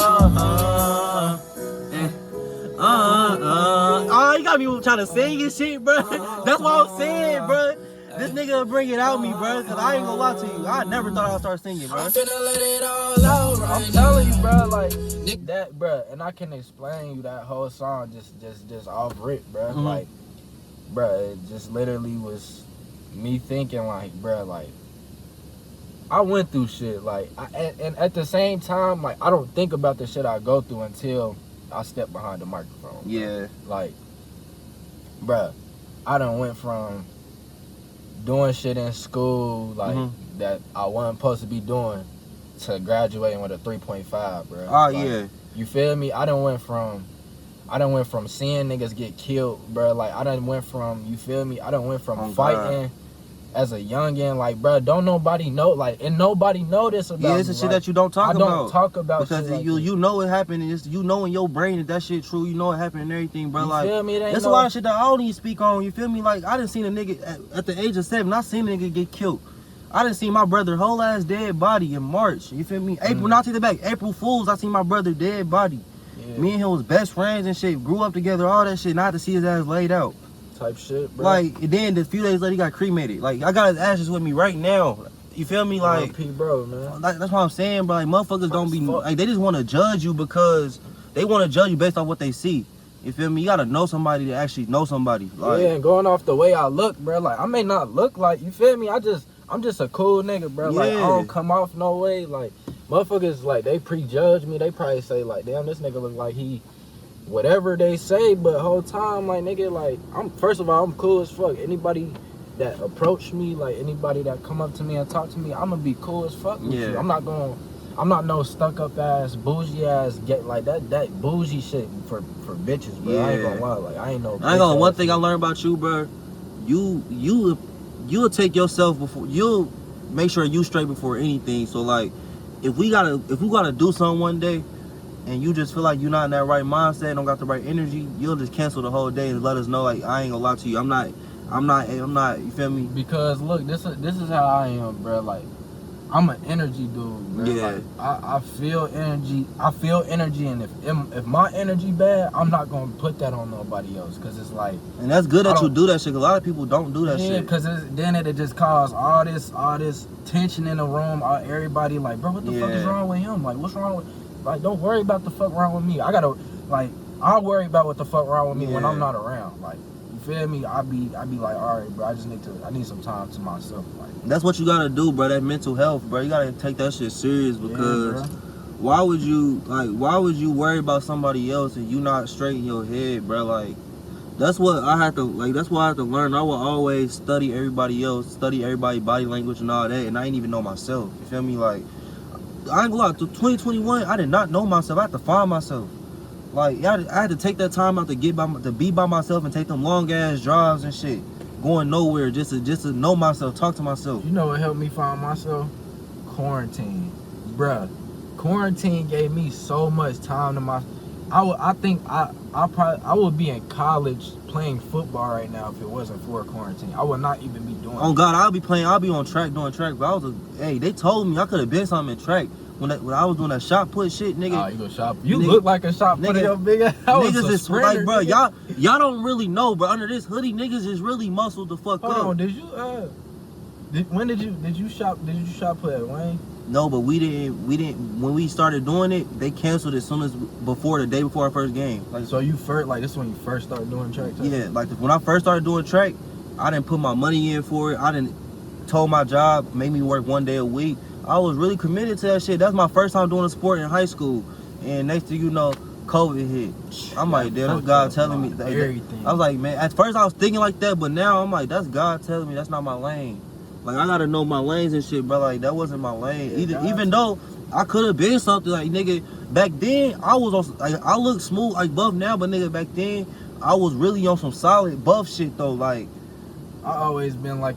Speaker 2: Oh, you got me trying to sing and shit, bro. That's what I'm saying, bro. This nigga bring it out me, bro. Cause I ain't gonna lie to you, I never thought I'd start singing, bro.
Speaker 4: I'm finna let it all out right
Speaker 5: I'm telling you, bro, like that, bro. And I can explain you that whole song just off rip, bro.
Speaker 2: Mm-hmm.
Speaker 5: Like, bro, it just literally was me thinking, like, bro, like I went through shit, like, and at the same time, like, I don't think about the shit I go through until I step behind the microphone. Bro.
Speaker 2: Yeah.
Speaker 5: Like, bruh, I done went from doing shit in school, like, that I wasn't supposed to be doing, to graduating with a 3.5, bro.
Speaker 2: Oh,
Speaker 5: like,
Speaker 2: yeah.
Speaker 5: You feel me? I done went from seeing niggas get killed, bro. Like, I done went from, you feel me? I done went from fighting as a youngin', like, bro, don't nobody know, like, and nobody know this about me.
Speaker 2: Yeah, it's the shit that you don't talk about.
Speaker 5: I don't talk about
Speaker 2: because
Speaker 5: shit like
Speaker 2: you know it happened, and it's, you know in your brain that shit true, you know it happened and everything, bro.
Speaker 5: You
Speaker 2: like,
Speaker 5: feel me?
Speaker 2: there's a lot of shit that I don't even speak on, you feel me? Like, I done seen a nigga, at the age of 7, I seen a nigga get killed. I done seen my brother whole ass dead body in March, you feel me? April, not take it back, April Fools, I seen my brother dead body. Yeah. Me and him was best friends and shit, grew up together, all that shit, not to see his ass laid out.
Speaker 5: Type shit, bro.
Speaker 2: Like, and then a few days later, he got cremated. Like, I got his ashes with me right now. You feel me? Like,
Speaker 5: RP, bro, man.
Speaker 2: Like, that's what I'm saying, bro. Like, motherfuckers don't be like, they just want to judge you because they want to judge you based on what they see. You feel me? You gotta know somebody to actually know somebody. Like,
Speaker 5: yeah, and going off the way I look, bro. Like, I may not look like, you feel me? I'm just a cool nigga, bro. Like, I don't come off no way. Like, motherfuckers, like, they prejudge me. They probably say, like, damn, this nigga look like he whatever they say, but whole time, like, nigga, like, first of all, I'm cool as fuck. Anybody that approach me, like, anybody that come up to me and talk to me, I'm gonna be cool as fuck with you. I'm not no stuck up ass, bougie ass, get like that bougie shit for bitches, bro. I ain't gonna lie, like, I ain't gonna,
Speaker 2: one thing I learned about you, bro, you'll take yourself before, you'll make sure you straight before anything. So, like, if we gotta do something one day, and you just feel like you're not in that right mindset, don't got the right energy, you'll just cancel the whole day and let us know, like, I ain't gonna lie to you. I'm not, you feel me?
Speaker 5: Because look, this is how I am, bro. Like, I'm an energy dude, man.
Speaker 2: Yeah.
Speaker 5: Like, I feel energy. I feel energy, and if my energy bad, I'm not gonna put that on nobody else, cause it's like.
Speaker 2: And that's good that you do that shit. Cause a lot of people don't do that shit.
Speaker 5: Yeah, cause then it just cause all this tension in the room. Everybody like, bro, what the fuck is wrong with him? Like, what's wrong with? Like, don't worry about the fuck wrong with me. I gotta I'll worry about what the fuck wrong with me when I'm not around. Like, you feel me? I be like, all right, bro. I need some time to myself. Like,
Speaker 2: that's what you gotta do, bro. That mental health, bro. You gotta take that shit serious because why would you worry about somebody else and you not straight in your head, bro? Like, that's what I had to learn. I would always study everybody else, study everybody's body language and all that, and I didn't even know myself. You feel me? Like, I ain't gonna lie, to 2021, I did not know myself. I had to find myself. Like, I had to take that time out to be by myself and take them long ass drives and shit, going nowhere just to know myself, talk to myself.
Speaker 5: You know what helped me find myself? Quarantine, bruh. Quarantine gave me so much time to myself. I think I would be in college playing football right now if it wasn't for quarantine. I would not even be doing.
Speaker 2: Oh God, I'll be on track doing track. But they told me I could have been something in track when I was doing that shot put shit, nigga.
Speaker 5: Oh, you go shop? You look like a shot putter, yo, big ass.
Speaker 2: Niggas is like, bro, y'all don't really know, but under this hoodie, niggas is really muscled the fuck up.
Speaker 5: Hold on, did you shop put at Wayne?
Speaker 2: No, but we didn't. When we started doing it, they canceled as soon as the day before our first game. Like,
Speaker 5: so you first, like, this is when you first started doing track?
Speaker 2: Yeah, like when I first started doing track, I didn't put my money in for it. I didn't told my job, made me work 1 day a week. I was really committed to that shit. That's my first time doing a sport in high school. And next thing you know, COVID hit. I'm like, damn, that's God telling me.
Speaker 5: Everything.
Speaker 2: I was like, man, at first I was thinking like that, but now I'm like, that's God telling me that's not my lane. Like, I gotta know my lanes and shit, bro. Like, that wasn't my lane. Even though I could have been something, like, nigga, back then, I look smooth, like, buff now, but, nigga, back then, I was really on some solid buff shit, though. Like,
Speaker 5: I always been like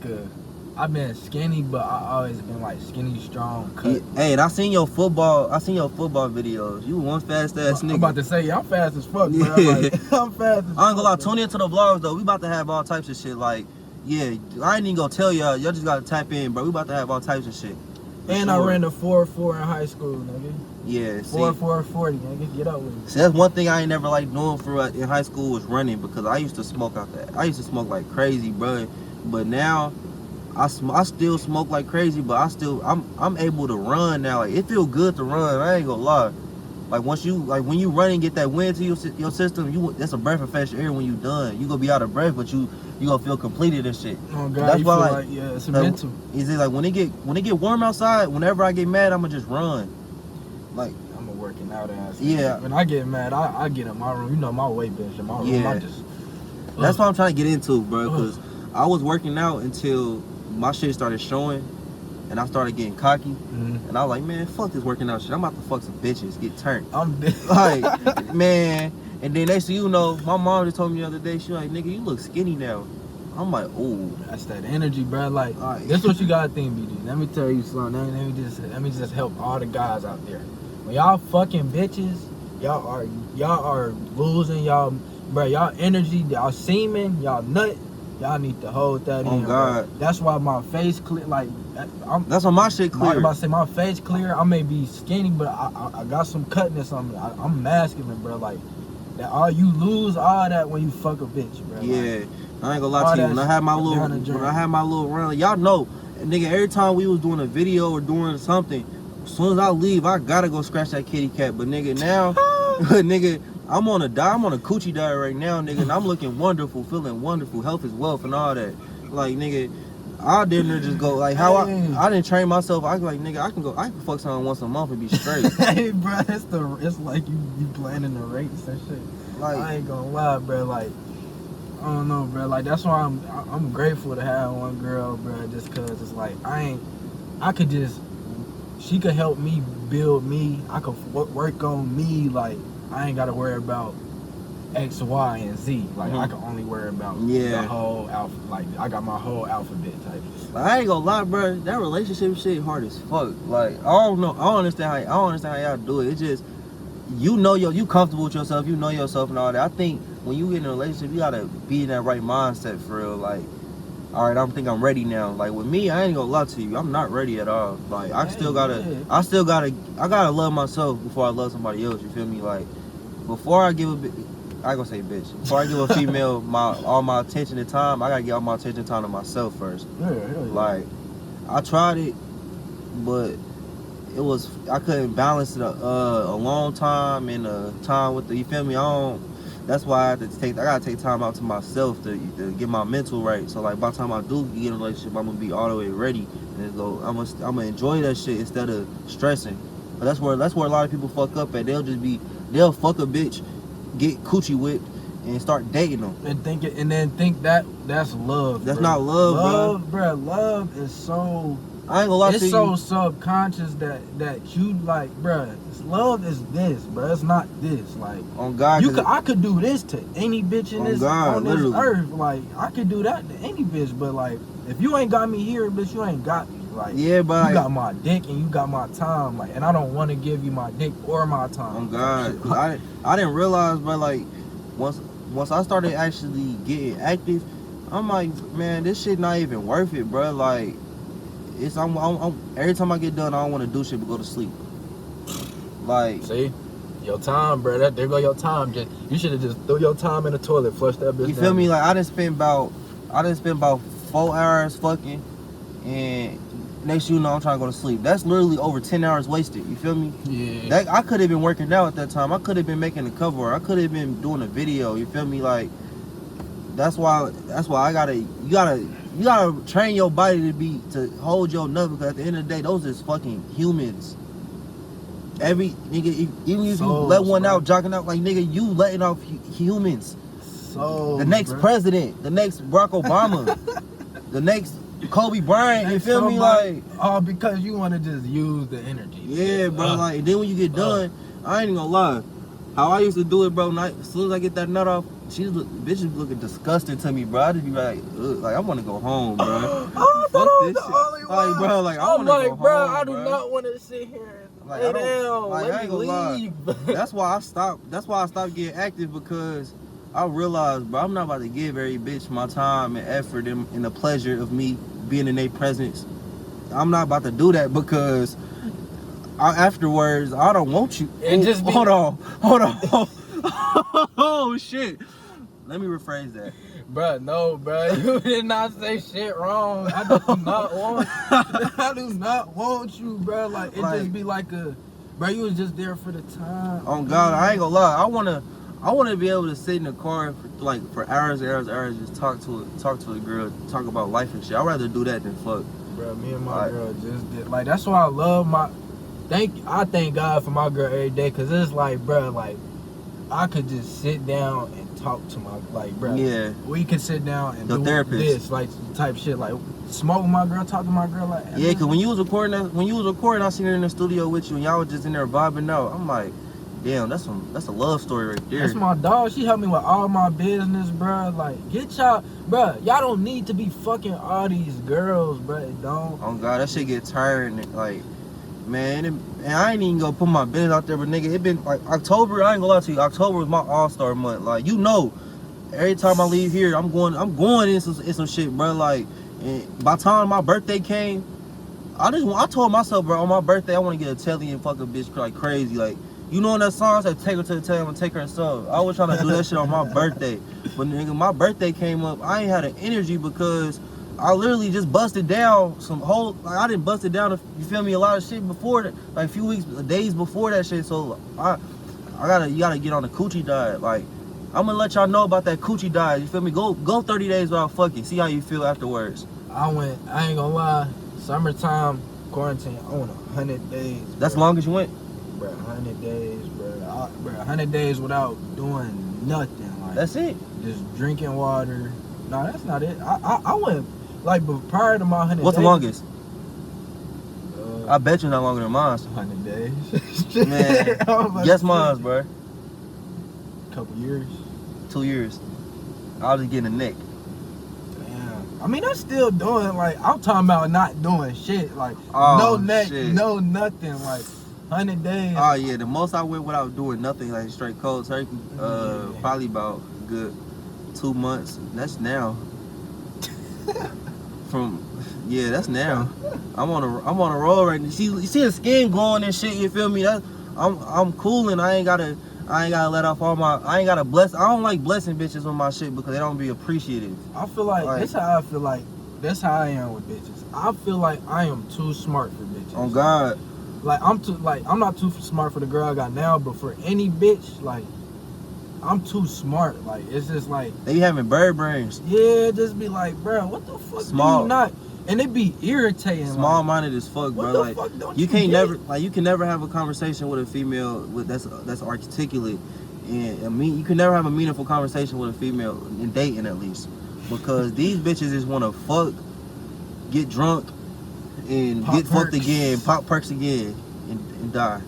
Speaker 5: I've been skinny, but I always been, like, skinny, strong, cut.
Speaker 2: Hey, and I seen your football videos. You one fast ass nigga.
Speaker 5: I'm about to say, yeah, I'm fast as fuck, bro. Like, I'm fast as fuck.
Speaker 2: I ain't gonna lie, tune into the vlogs, though. We about to have all types of shit, like, yeah, I ain't even gonna tell y'all just gotta tap in, bro. We about to have all types of shit.
Speaker 5: And I ran a 4.4 in high school, nigga.
Speaker 2: Yeah,
Speaker 5: 4.40, nigga. Get up with me.
Speaker 2: See, that's one thing I ain't never like doing in high school was running, because I used to smoke out there. I used to smoke like crazy, bro. But now, I still smoke like crazy, but I'm able to run now. Like, it feel good to run. I ain't gonna lie. Like, when you run and get that wind to your system, that's a breath of fresh air when you done. You gonna be out of breath, but you gonna feel completed and shit.
Speaker 5: Oh God,
Speaker 2: that's why, like,
Speaker 5: yeah, it's a mental.
Speaker 2: Is it like when it get warm outside? Whenever I get mad, I'ma just run. Like,
Speaker 5: I'm a working out ass.
Speaker 2: Yeah.
Speaker 5: When I get mad, I get in my room. You know my weight bench in my room.
Speaker 2: Yeah.
Speaker 5: I just.
Speaker 2: That's what I'm trying to get into, bro. Because I was working out until my shit started showing, and I started getting cocky.
Speaker 5: Mm-hmm.
Speaker 2: And I was like, man, fuck this working out shit. I'm about to fuck some bitches, get turned.
Speaker 5: I'm
Speaker 2: like, man. And then next thing you know, my mom just told me the other day, she was like, nigga, you look skinny now. I'm like, ooh.
Speaker 5: That's that energy, bro. Like, that's what you gotta think, BD. Let me tell you something. Let me just help all the guys out there. When y'all fucking bitches, y'all are losing y'all, bro. Y'all energy, y'all semen, y'all nut. Y'all need to hold that in.
Speaker 2: Oh God.
Speaker 5: Bro. That's why my face clear. Like,
Speaker 2: that's why my shit clear.
Speaker 5: I'm about to say my face clear. I may be skinny, but I got some cutness on me. I'm masculine, bro. Like, that you lose all that when you fuck a bitch, bro.
Speaker 2: Yeah. Like, I ain't gonna lie to you. When I had my little run, y'all know, nigga, every time we was doing a video or doing something, as soon as I leave, I gotta go scratch that kitty cat. But nigga, now, nigga, I'm on a coochie diet right now, nigga, and I'm looking wonderful, feeling wonderful, health is wealth and all that. Like, nigga, I didn't just go, like, how I didn't train myself. I was like, nigga, I can fuck someone once a month and be straight.
Speaker 5: Hey, bro, it's like you planning the race and shit. Like, I ain't gonna lie, bro. Like, I don't know, bro. Like, that's why I'm grateful to have one girl, bro. Just cause it's like she could help me build me. I could work on me. Like, I ain't gotta worry about X, Y, and Z. Like, I can only worry about the whole alphabet. Like, I got my whole alphabet type.
Speaker 2: Like, I ain't gonna lie, bro. That relationship shit hard as fuck. Like, I don't know. I don't understand how y'all do it. It's just, you comfortable with yourself. You know yourself and all that. I think when you get in a relationship, you gotta be in that right mindset for real. Like, all right, I'm ready now. Like with me, I ain't gonna lie to you, I'm not ready at all. Like I gotta love myself before I love somebody else. You feel me? Like before I give I ain't gonna say bitch. Before I give a female all my attention and time, I gotta give all my attention and time to myself first.
Speaker 5: Yeah.
Speaker 2: Like I tried it, but I couldn't balance it a long time and a time with you feel me? That's why I gotta take time out to myself to get my mental right. So like by the time I do get in a relationship, I'm gonna be all the way ready and I'm gonna enjoy that shit instead of stressing. But that's where a lot of people fuck up at. They'll fuck a bitch, get coochie whipped, and start dating them.
Speaker 5: And think that's love.
Speaker 2: That's
Speaker 5: bro.
Speaker 2: not love,
Speaker 5: bro. Love is so.
Speaker 2: I ain't gonna lie to you.
Speaker 5: It's so subconscious that you like, bro. Love is this, bro. It's not this. Like,
Speaker 2: on God,
Speaker 5: I could do this to any bitch in this earth. Like, I could do that to any bitch. But like, if you ain't got me here, bitch, you ain't got me. Like,
Speaker 2: yeah, but
Speaker 5: you got my dick and you got my time. Like, and I don't want to give you my dick or my time.
Speaker 2: On God, 'cause I didn't realize, bro. Like, once I started actually getting active, I'm like, man, this shit not even worth it, bro. Like. Every time I get done, I don't want to do shit but go to sleep. Like,
Speaker 3: see, your time, bro. There go your time. You should have just threw your time in the toilet, flush that bitch.
Speaker 2: You feel me? Like I done spent about 4 hours fucking, and next you know I'm trying to go to sleep. That's literally over 10 hours wasted. You feel me?
Speaker 3: Yeah.
Speaker 2: I could have been working out at that time. I could have been making a cover. I could have been doing a video. You feel me? Like that's why you gotta train your body to hold your nut, because at the end of the day, those is fucking humans. Every nigga, even if you let one out, jogging out, like nigga, you letting off humans.
Speaker 5: So
Speaker 2: the next president, the next Barack Obama, the next Kobe Bryant. You feel me? Like
Speaker 5: because you want to just use the energy.
Speaker 2: Yeah, bro. Like, and then when you get done, I ain't gonna lie. How I used to do it, bro. As soon as I get that nut off, bitches looking disgusting to me, bro. I just be like, ugh, like I want to go home, bro.
Speaker 5: Fuck this shit.
Speaker 2: Like, bro, like I want to go home,
Speaker 5: bro. I do not want to sit here and lay down.
Speaker 2: Like, I ain't gonna lie. That's why I stopped getting active, because I realized, bro, I'm not about to give every bitch my time and effort and the pleasure of me being in their presence. I'm not about to do that, because afterwards, I don't want you. Hold on. Oh shit. Let me rephrase that.
Speaker 5: Bruh, no, bruh. You did not say shit wrong. I do not want you, bruh. Like, it just be like bruh, you was just there for the time.
Speaker 2: On God, I ain't gonna lie. I wanna be able to sit in the car for hours and hours and hours, just talk to a girl, talk about life and shit. I'd rather do that than fuck.
Speaker 5: Bruh, me and my girl just did. Like, that's why I love I thank God for my girl every day, cause it's like, bruh, like I could just sit down and talk to my bruh.
Speaker 2: Yeah.
Speaker 5: We could sit down and
Speaker 2: the
Speaker 5: do
Speaker 2: therapist.
Speaker 5: This like type shit, like smoke with my girl, talk to my girl, like.
Speaker 2: Yeah, cause when you was recording, I seen her in the studio with you, and y'all was just in there vibing out. I'm like, damn, that's a love story right there.
Speaker 5: That's my dog. She helped me with all my business, bruh. Like, y'all don't need to be fucking all these girls, bruh. It don't.
Speaker 2: Oh God, that shit get tiring. Like, man, and I ain't even gonna put my business out there, but nigga, it been like October. I ain't gonna lie to you. October was my all-star month. Like, you know, every time I leave here, I'm going in some shit, bro. Like, and by the time my birthday came, I told myself, bro, on my birthday, I want to get a telly and fuck a bitch like crazy. Like, you know, in that song, I said, take her to the telly, I'm gonna take her herself. I was trying to do that shit on my birthday, but nigga, my birthday came up, I ain't had an energy, because I literally just busted down I didn't bust it down, you feel me, a lot of shit before that, like a few days before that shit. So you gotta get on the coochie diet. Like, I'm gonna let y'all know about that coochie diet, you feel me? Go 30 days without fucking, see how you feel afterwards.
Speaker 5: I ain't gonna lie, summertime quarantine, I went 100 days. Bro.
Speaker 2: That's the longest you went?
Speaker 5: Bro, 100 days, bro. 100 days without doing nothing. Like,
Speaker 2: that's it?
Speaker 5: Just drinking water. No, that's not it. I went, like, but prior to my 100
Speaker 2: What's
Speaker 5: days.
Speaker 2: What's the longest? I bet you're not longer than mine.
Speaker 5: 100 days.
Speaker 2: Man, guess mine, bro.
Speaker 5: Couple years.
Speaker 2: 2 years. I was just getting a neck.
Speaker 5: Damn. I mean, I'm still doing, like, I'm talking about not doing shit. Like, no neck, shit. No nothing. Like, 100 days.
Speaker 2: Oh, yeah. The most I went without doing nothing, like straight cold turkey, probably about a good 2 months. That's now. Yeah, that's now. I'm on a roll right now. You see the skin glowing and shit. You feel me? I'm cooling. I ain't gotta let off all my. I ain't gotta bless. I don't like blessing bitches with my shit because they don't be appreciative.
Speaker 5: I feel like that's how I feel like. That's how I am with bitches. I feel like I am too smart for bitches.
Speaker 2: Oh God.
Speaker 5: Like I'm not too smart for the girl I got now, but for any bitch, like I'm too smart. Like it's just like
Speaker 2: they be having bird brains.
Speaker 5: Yeah, just be like, bro, what the fuck do you not? And it be irritating.
Speaker 2: Small minded as fuck, bro.
Speaker 5: What the fuck don't
Speaker 2: you can't never you can never have a conversation with a female that's articulate, and you can never have a meaningful conversation with a female in dating at least, because these bitches just want to fuck, get drunk, and get fucked again, pop perks again, and die.